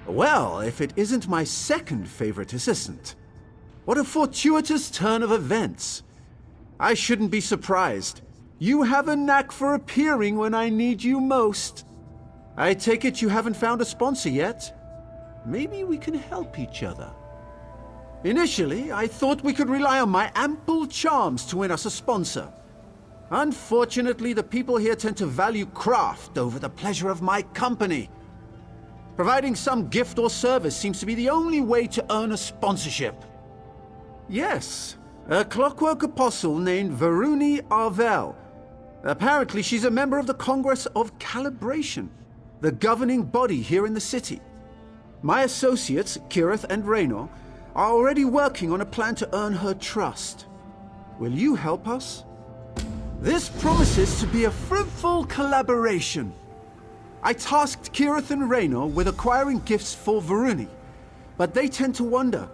Well, if it isn't my second favorite assistant. What a fortuitous turn of events. I shouldn't be surprised. You have a knack for appearing when I need you most. I take it you haven't found a sponsor yet? Maybe we can help each other. Initially, I thought we could rely on my ample charms to win us a sponsor. Unfortunately, the people here tend to value craft over the pleasure of my company. Providing some gift or service seems to be the only way to earn a sponsorship. Yes, a Clockwork apostle named Varuni Arvel. Apparently, she's a member of the Congress of Calibration, the governing body here in the city. My associates, Kirith and Raynor, are already working on a plan to earn her trust. Will you help us? This promises to be a fruitful collaboration. I tasked Kirith and Raynor with acquiring gifts for Varuni, but they tend to wander.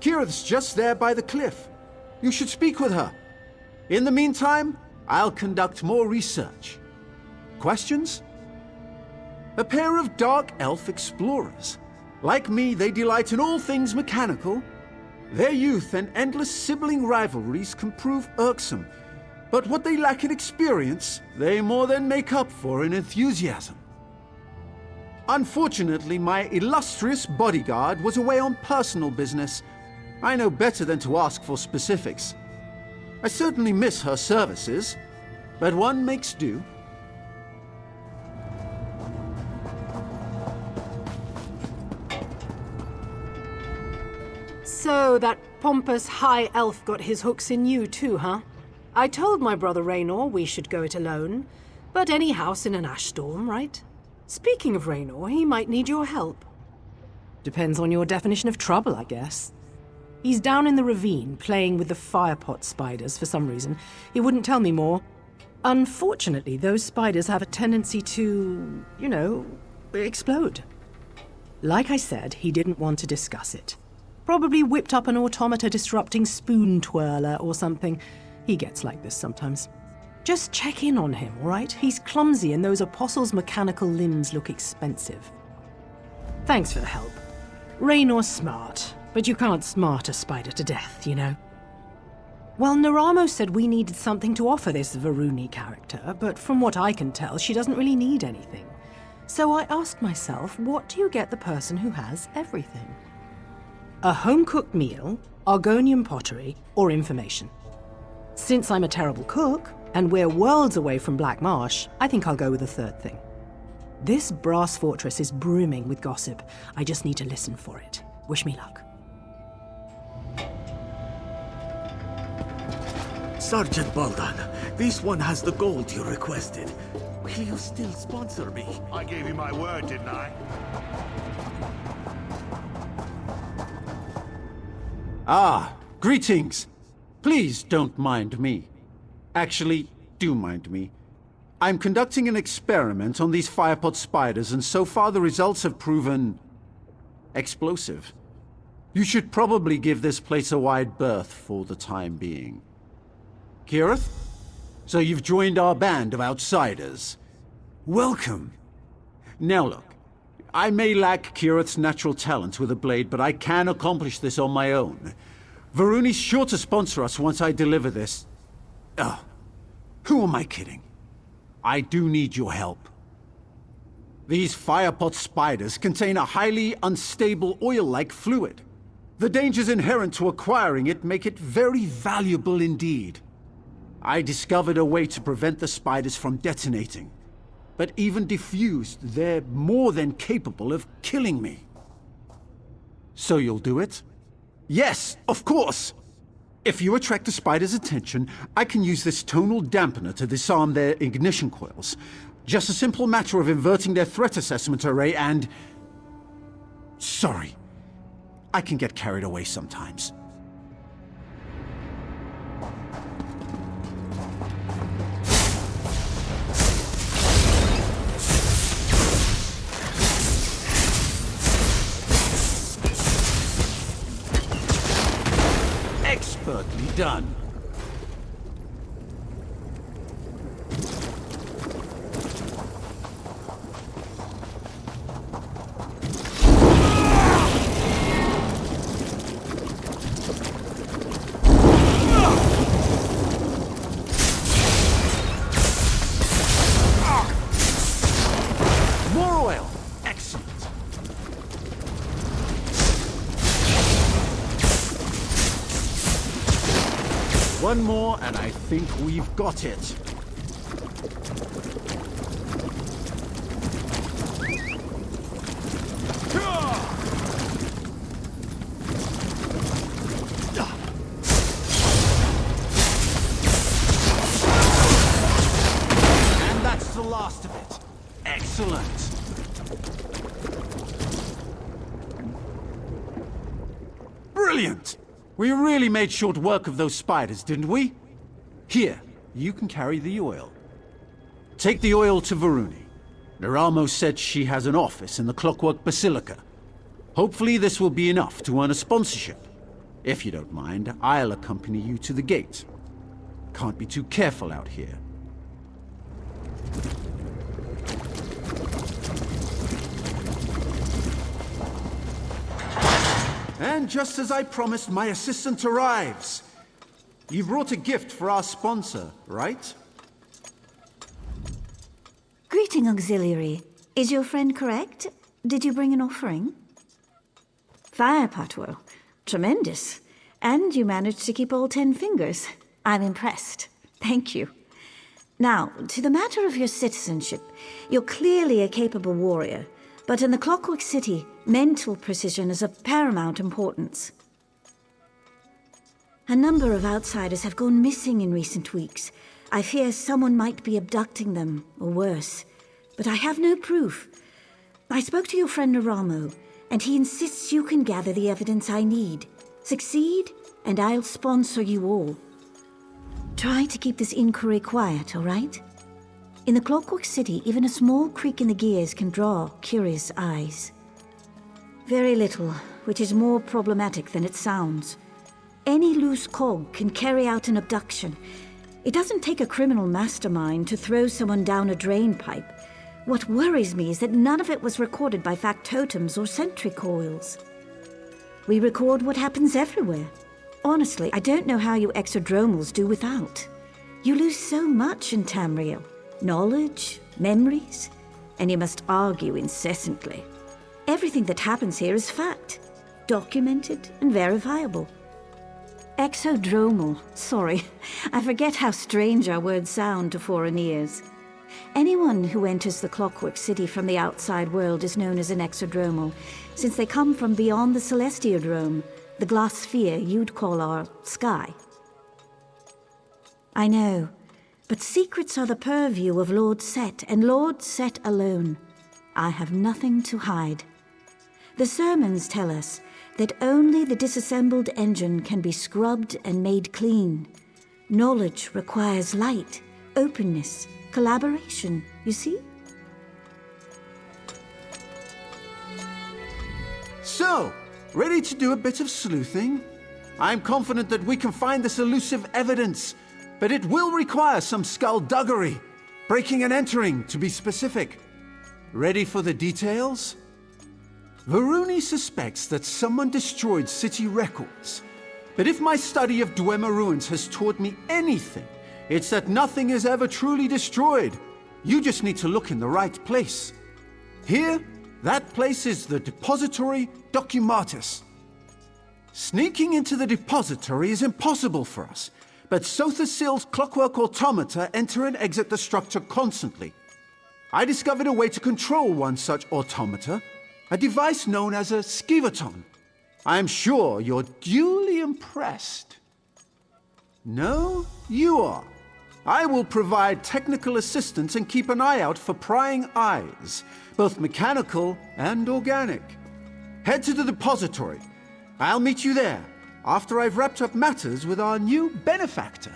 Kirith's just there by the cliff. You should speak with her. In the meantime, I'll conduct more research. Questions? A pair of dark elf explorers. Like me, they delight in all things mechanical. Their youth and endless sibling rivalries can prove irksome, but what they lack in experience, they more than make up for in enthusiasm. Unfortunately, my illustrious bodyguard was away on personal business. I know better than to ask for specifics. I certainly miss her services, but one makes do. So that pompous high elf got his hooks in you too, huh? I told my brother Raynor we should go it alone, but any house in an ash storm, right? Speaking of Raynor, he might need your help. Depends on your definition of trouble, I guess. He's down in the ravine, playing with the firepot spiders for some reason. He wouldn't tell me more. Unfortunately, those spiders have a tendency to, explode. Like I said, he didn't want to discuss it. Probably whipped up an automata disrupting spoon twirler or something. He gets like this sometimes. Just check in on him, all right? He's clumsy and those apostles' mechanical limbs look expensive. Thanks for the help. Raynor's smart, but you can't smart a spider to death, you know? Well, Naramo said we needed something to offer this Varuni character, but from what I can tell, she doesn't really need anything. So I asked myself, what do you get the person who has everything? A home-cooked meal, Argonian pottery, or information. Since I'm a terrible cook, and we're worlds away from Black Marsh, I think I'll go with the third thing. This brass fortress is brimming with gossip. I just need to listen for it. Wish me luck. Sergeant Baldan, this one has the gold you requested. Will you still sponsor me? I gave you my word, didn't I? Ah, greetings. Please don't mind me. Actually, do mind me. I'm conducting an experiment on these firepot spiders, and so far the results have proven explosive. You should probably give this place a wide berth for the time being. Kirith? So you've joined our band of outsiders. Welcome. Now look, I may lack Kirith's natural talent with a blade, but I can accomplish this on my own. Varuni's sure to sponsor us once I deliver this. Who am I kidding? I do need your help. These firepot spiders contain a highly unstable oil-like fluid. The dangers inherent to acquiring it make it very valuable indeed. I discovered a way to prevent the spiders from detonating. But even diffused, they're more than capable of killing me. So you'll do it? Yes, of course! If you attract the spider's attention, I can use this tonal dampener to disarm their ignition coils. Just a simple matter of inverting their threat assessment array and... Sorry. I can get carried away sometimes. Expertly done. One more, and I think we've got it. And that's the last of it. Excellent. Brilliant! We really made short work of those spiders, didn't we? Here, you can carry the oil. Take the oil to Varuni. Neramo said she has an office in the Clockwork Basilica. Hopefully this will be enough to earn a sponsorship. If you don't mind, I'll accompany you to the gate. Can't be too careful out here. And just as I promised, my assistant arrives. You brought a gift for our sponsor, right? Greeting, Auxiliary. Is your friend correct? Did you bring an offering? Fire Patwell. Tremendous. And you managed to keep all 10 fingers. I'm impressed. Thank you. Now, to the matter of your citizenship. You're clearly a capable warrior, but in the Clockwork City, mental precision is of paramount importance. A number of outsiders have gone missing in recent weeks. I fear someone might be abducting them, or worse. But I have no proof. I spoke to your friend Neramo, and he insists you can gather the evidence I need. Succeed, and I'll sponsor you all. Try to keep this inquiry quiet, all right? In the Clockwork City, even a small creak in the gears can draw curious eyes. Very little, which is more problematic than it sounds. Any loose cog can carry out an abduction. It doesn't take a criminal mastermind to throw someone down a drain pipe. What worries me is that none of it was recorded by factotums or sentry coils. We record what happens everywhere. Honestly, I don't know how you exodromals do without. You lose so much in Tamriel. Knowledge, memories, and you must argue incessantly. Everything that happens here is fact, documented and verifiable. Exodromal, sorry, I forget how strange our words sound to foreign ears. Anyone who enters the Clockwork City from the outside world is known as an exodromal, since they come from beyond the Celestiodrome, the glass sphere you'd call our sky. I know, but secrets are the purview of Lord Set, and Lord Set alone. I have nothing to hide. The sermons tell us that only the disassembled engine can be scrubbed and made clean. Knowledge requires light, openness, collaboration, you see? So, ready to do a bit of sleuthing? I'm confident that we can find this elusive evidence, but it will require some skullduggery. Breaking and entering, to be specific. Ready for the details? Varuni suspects that someone destroyed city records. But if my study of Dwemer ruins has taught me anything, it's that nothing is ever truly destroyed. You just need to look in the right place. Here, that place is the Depository Documatus. Sneaking into the depository is impossible for us, but Sothasil's clockwork automata enter and exit the structure constantly. I discovered a way to control one such automata, a device known as a skivaton. I am sure you're duly impressed. No, you are. I will provide technical assistance and keep an eye out for prying eyes, both mechanical and organic. Head to the depository. I'll meet you there, after I've wrapped up matters with our new benefactor.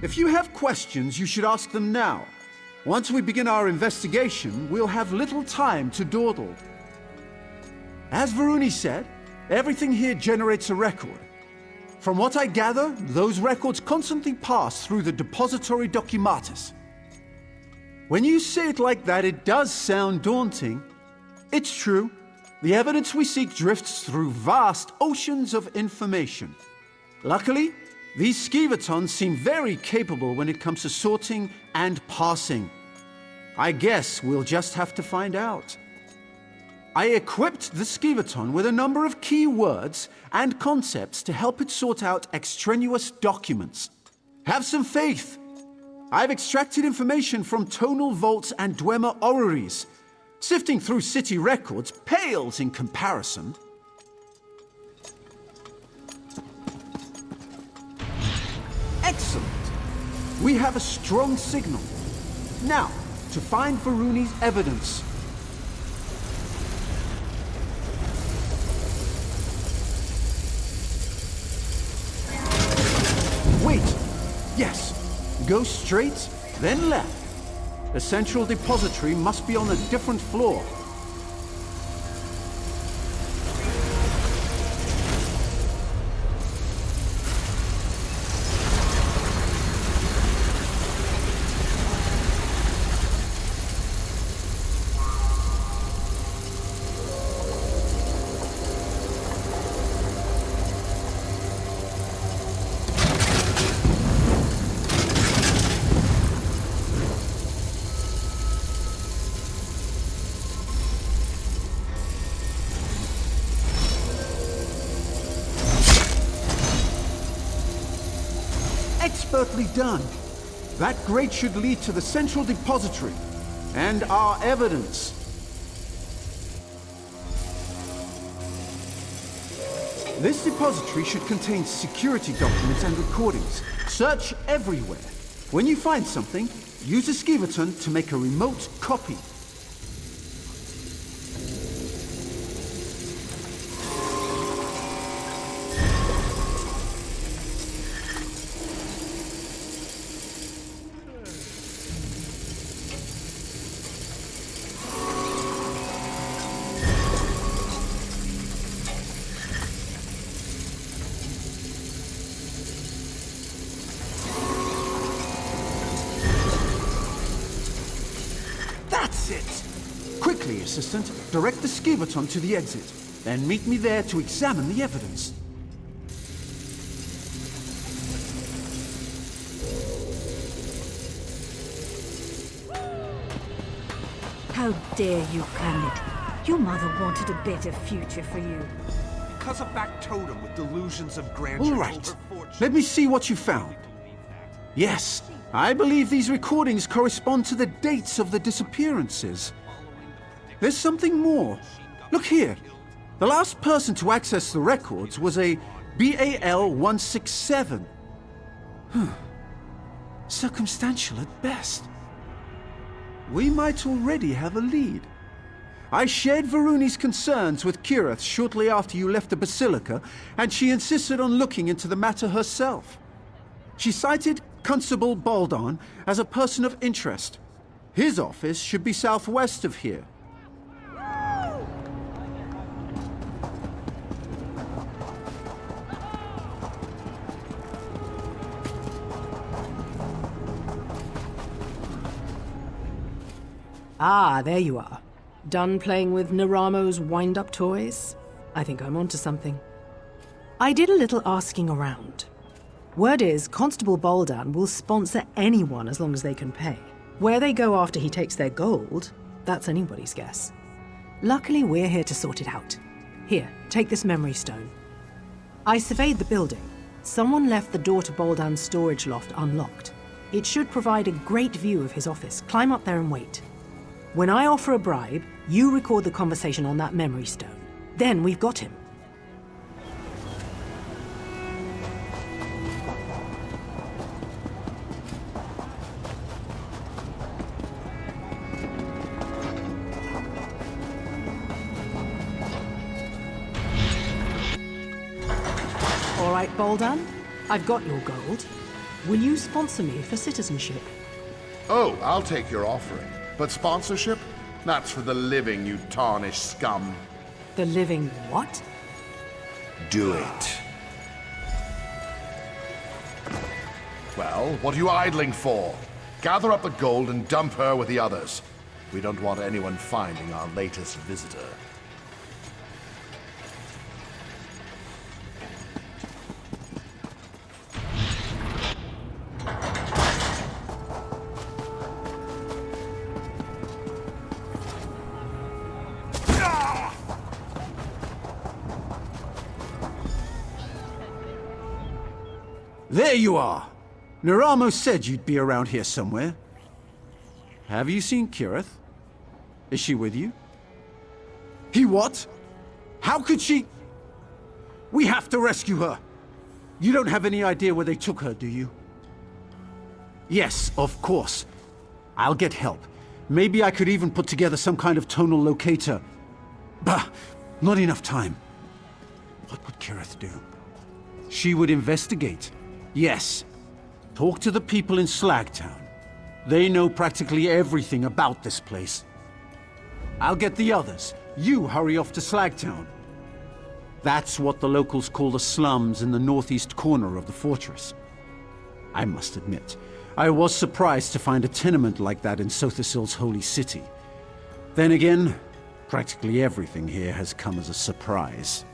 If you have questions, you should ask them now. Once we begin our investigation, we'll have little time to dawdle. As Varuni said, everything here generates a record. From what I gather, those records constantly pass through the Depository Documatus. When you say it like that, it does sound daunting. It's true. The evidence we seek drifts through vast oceans of information. Luckily, these skivatons seem very capable when it comes to sorting and parsing. I guess we'll just have to find out. I equipped the Skivaton with a number of key words and concepts to help it sort out extraneous documents. Have some faith. I've extracted information from tonal vaults and Dwemer orreries. Sifting through city records pales in comparison. Excellent. We have a strong signal. Now, to find Varuni's evidence. Wait. Yes. Go straight, then left. The central depository must be on a different floor. Expertly done. That grate should lead to the central depository and our evidence. This depository should contain security documents and recordings. Search everywhere. When you find something, use a Skivaton to make a remote copy. That's it! Quickly, Assistant, direct the Skivaton to the exit. Then meet me there to examine the evidence. How dare you, Kermit? Your mother wanted a better future for you. Because of that totem with delusions of grandeur. All right, let me see what you found. Yes, I believe these recordings correspond to the dates of the disappearances. There's something more. Look here. The last person to access the records was a BAL-167. Circumstantial at best. We might already have a lead. I shared Varuni's concerns with Kirith shortly after you left the Basilica, and she insisted on looking into the matter herself. She cited Constable Baldon as a person of interest. His office should be southwest of here. Ah, there you are. Done playing with Naramo's wind-up toys? I think I'm onto something. I did a little asking around. Word is, Constable Baldan will sponsor anyone as long as they can pay. Where they go after he takes their gold, that's anybody's guess. Luckily, we're here to sort it out. Here, take this memory stone. I surveyed the building. Someone left the door to Baldan's storage loft unlocked. It should provide a great view of his office. Climb up there and wait. When I offer a bribe, you record the conversation on that memory stone. Then we've got him. All right, Baldan, I've got your gold. Will you sponsor me for citizenship? Oh, I'll take your offering. But sponsorship? That's for the living, you tarnished scum. The living what? Do it. Well, what are you idling for? Gather up the gold and dump her with the others. We don't want anyone finding our latest visitor. There you are! Naramo said you'd be around here somewhere. Have you seen Kirith? Is she with you? He what? How could she? We have to rescue her! You don't have any idea where they took her, do you? Yes, of course. I'll get help. Maybe I could even put together some kind of tonal locator. Bah! Not enough time. What would Kirith do? She would investigate. Yes. Talk to the people in Slagtown. They know practically everything about this place. I'll get the others. You hurry off to Slagtown. That's what the locals call the slums in the northeast corner of the fortress. I must admit, I was surprised to find a tenement like that in Sothisil's holy city. Then again, practically everything here has come as a surprise.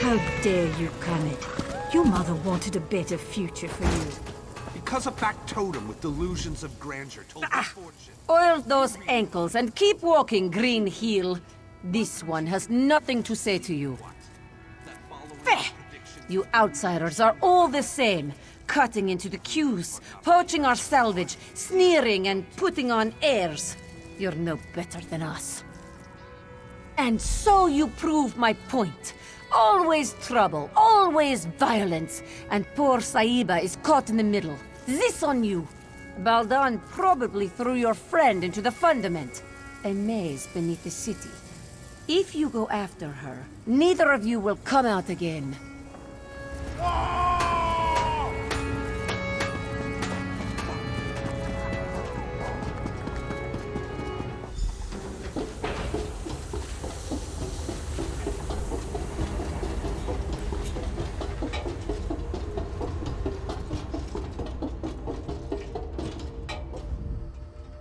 How dare you, Kermit? Your mother wanted a better future for you. Because a factotum with delusions of grandeur told her fortune. Oil those ankles and keep walking, Green Heel. This one has nothing to say to you. Feh! You outsiders are all the same. Cutting into the queues, poaching our salvage, sneering and putting on airs. You're no better than us. And so you prove my point. Always trouble, always violence, and poor Saiba is caught in the middle. This on you. Baldan probably threw your friend into the fundament, a maze beneath the city. If you go after her, neither of you will come out again.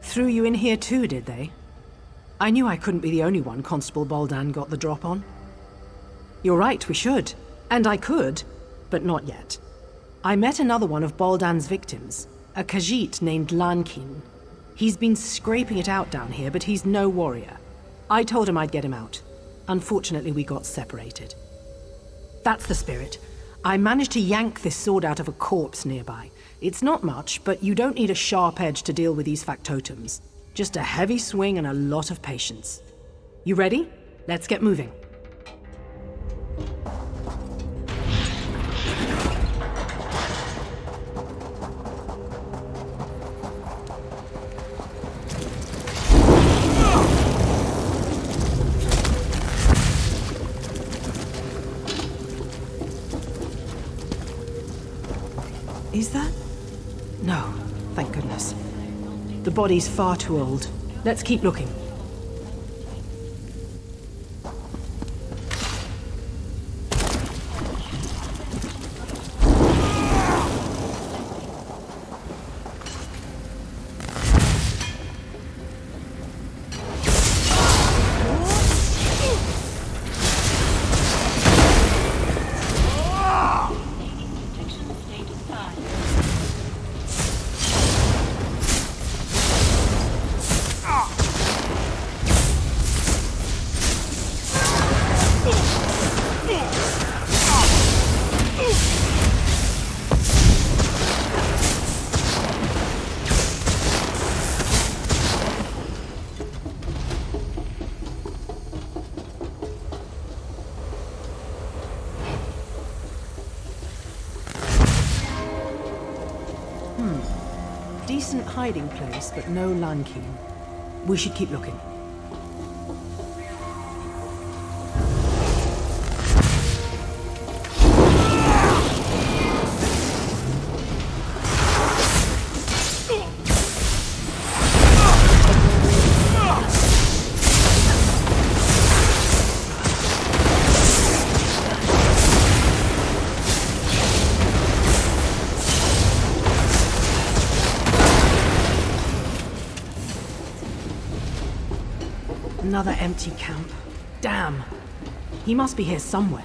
Threw you in here too, did they? I knew I couldn't be the only one Constable Baldan got the drop on. You're right, we should. And I could, but not yet. I met another one of Baldan's victims, a Khajiit named Lankin. He's been scraping it out down here, but he's no warrior. I told him I'd get him out. Unfortunately, we got separated. That's the spirit. I managed to yank this sword out of a corpse nearby. It's not much, but you don't need a sharp edge to deal with these factotums. Just a heavy swing and a lot of patience. You ready? Let's get moving. Is that? No, thank goodness. The body's far too old. Let's keep looking. Decent hiding place, but no Lankin. We should keep looking. Another empty camp. Damn. He must be here somewhere.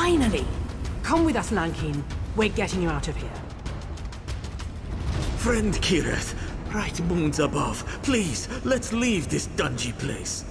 Finally! Come with us, Lankin. We're getting you out of here. Friend Kirith, bright moons above, please, let's leave this dungy place.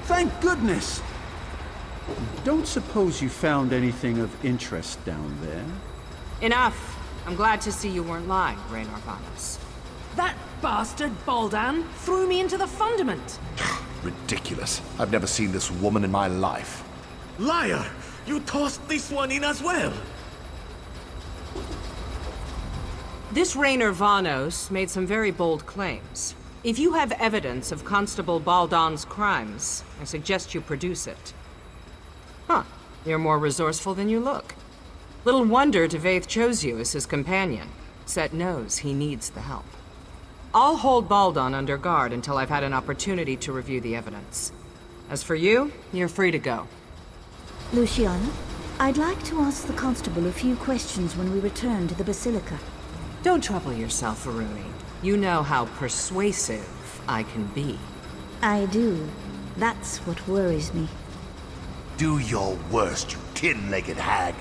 Thank goodness! Don't suppose you found anything of interest down there? Enough. I'm glad to see you weren't lying, Raynor Vanos. That bastard Baldan threw me into the fundament! Ridiculous. I've never seen this woman in my life. Liar! You tossed this one in as well! This Raynor Vanos made some very bold claims. If you have evidence of Constable Baldan's crimes, I suggest you produce it. Huh. You're more resourceful than you look. Little wonder Devaith chose you as his companion. Set knows he needs the help. I'll hold Baldan under guard until I've had an opportunity to review the evidence. As for you, you're free to go. Luciana, I'd like to ask the constable a few questions when we return to the Basilica. Don't trouble yourself, Aruni. You know how persuasive I can be. I do. That's what worries me. Do your worst, you tin-legged hag.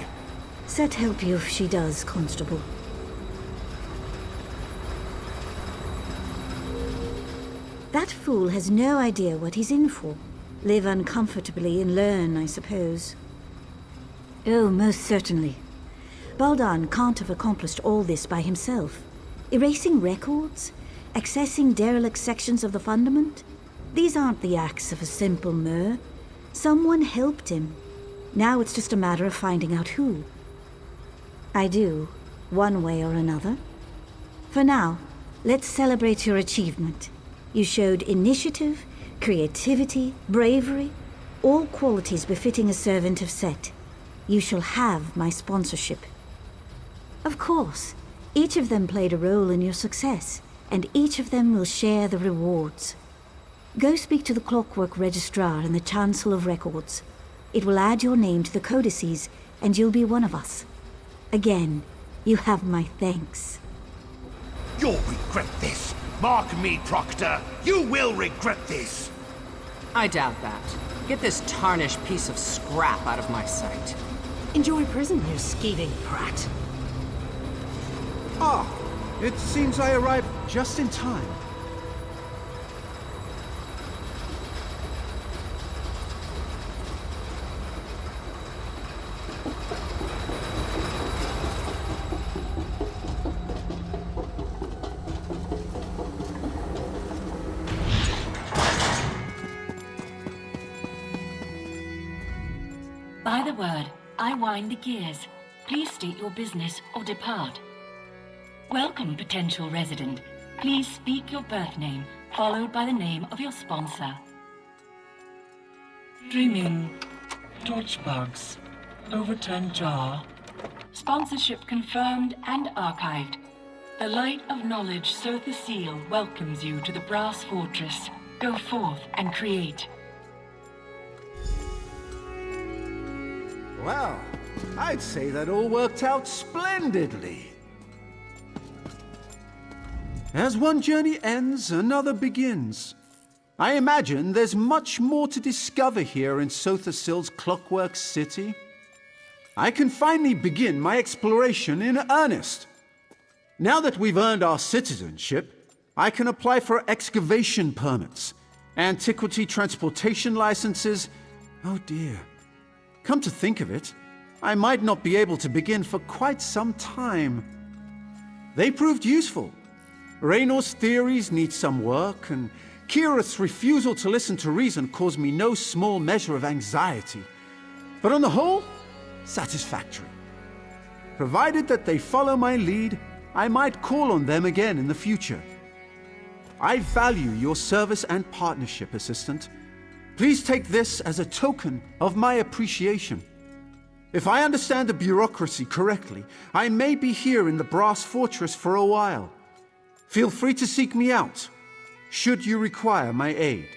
Set help you if she does, Constable. That fool has no idea what he's in for. Live uncomfortably and learn, I suppose. Oh, most certainly. Baldan can't have accomplished all this by himself. Erasing records? Accessing derelict sections of the fundament? These aren't the acts of a simple mer. Someone helped him. Now it's just a matter of finding out who. I do, one way or another. For now, let's celebrate your achievement. You showed initiative, creativity, bravery, all qualities befitting a servant of Set. You shall have my sponsorship. Of course, each of them played a role in your success, and each of them will share the rewards. Go speak to the Clockwork Registrar in the Chancel of Records. It will add your name to the codices, and you'll be one of us. Again, you have my thanks. You'll regret this. Mark me, Proctor. You will regret this. I doubt that. Get this tarnished piece of scrap out of my sight. Enjoy prison, you scheming brat. Ah, it seems I arrived just in time. By the word, I wind the gears. Please state your business or depart. Welcome, potential resident. Please speak your birth name, followed by the name of your sponsor. Dreaming. Torchbugs. Overturned jar. Sponsorship confirmed and archived. The light of knowledge, Sotha Seal, welcomes you to the Brass Fortress. Go forth and create. Well, I'd say that all worked out splendidly. As one journey ends, another begins. I imagine there's much more to discover here in Sotha-Sil's Clockwork City. I can finally begin my exploration in earnest. Now that we've earned our citizenship, I can apply for excavation permits, antiquity transportation licenses. Oh dear. Come to think of it, I might not be able to begin for quite some time. They proved useful. Raynor's theories need some work, and Kirith's refusal to listen to reason caused me no small measure of anxiety. But on the whole, satisfactory. Provided that they follow my lead, I might call on them again in the future. I value your service and partnership, Assistant. Please take this as a token of my appreciation. If I understand the bureaucracy correctly, I may be here in the Brass Fortress for a while. Feel free to seek me out, should you require my aid.